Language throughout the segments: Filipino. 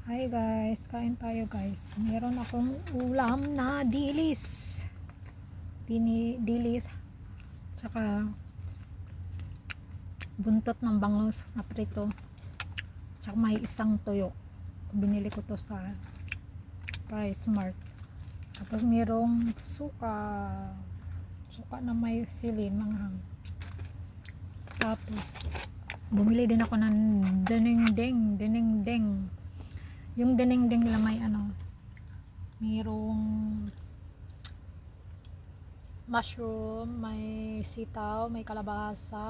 Hi guys, kain tayo guys. Meron akong ulam na dilis. Dilis. Tsaka buntot ng bangus na prito. Tsaka may isang tuyo. Binili ko to sa Price Mart. Tapos merong suka. Suka na may sili, manghang. Tapos bumili din ako ng dinengdeng. Yung dinengdeng nila may mayroong mushroom, may sitaw, may kalabasa,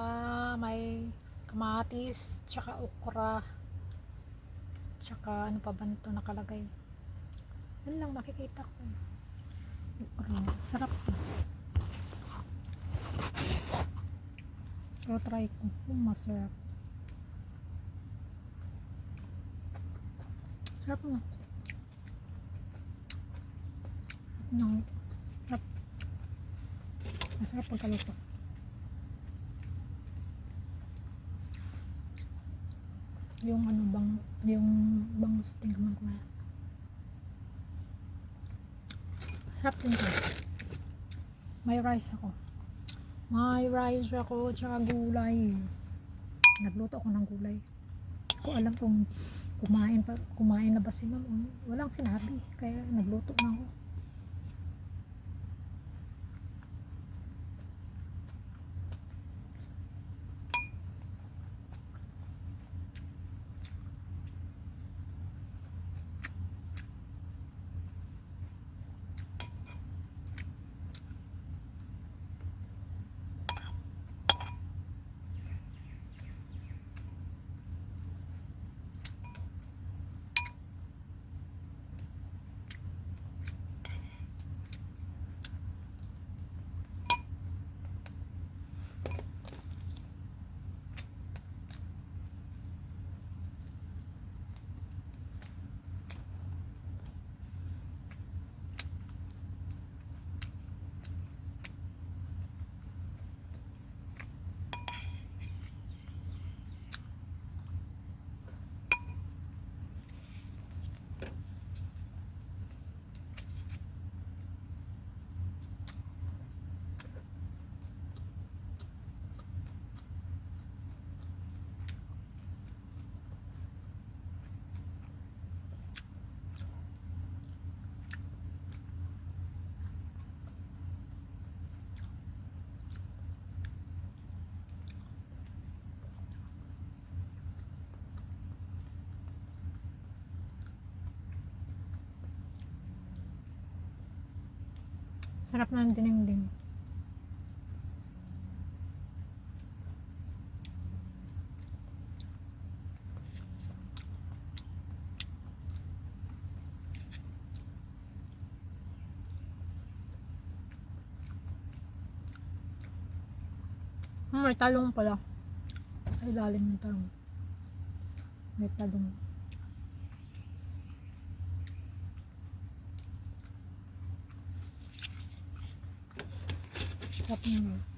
may kamatis, tsaka okra, tsaka ano pa ba ito nakalagay. Yun lang makikita ko. Okra, sarap to. So try ko, masarap. Sarap na. Sarap. Masarap pagkaluto. Yung yung bangus tingnan ko. Sarap din to. May rice ako, tsaka gulay. Nagluto ako ng gulay. Hindi ko alam kung kumain na ba si ma'am. Walang sinabi, kaya nagluto na ako. Sarap na ng dinengdeng. May talong pala. Sa ilalim ng talong. May talong. Sarap na.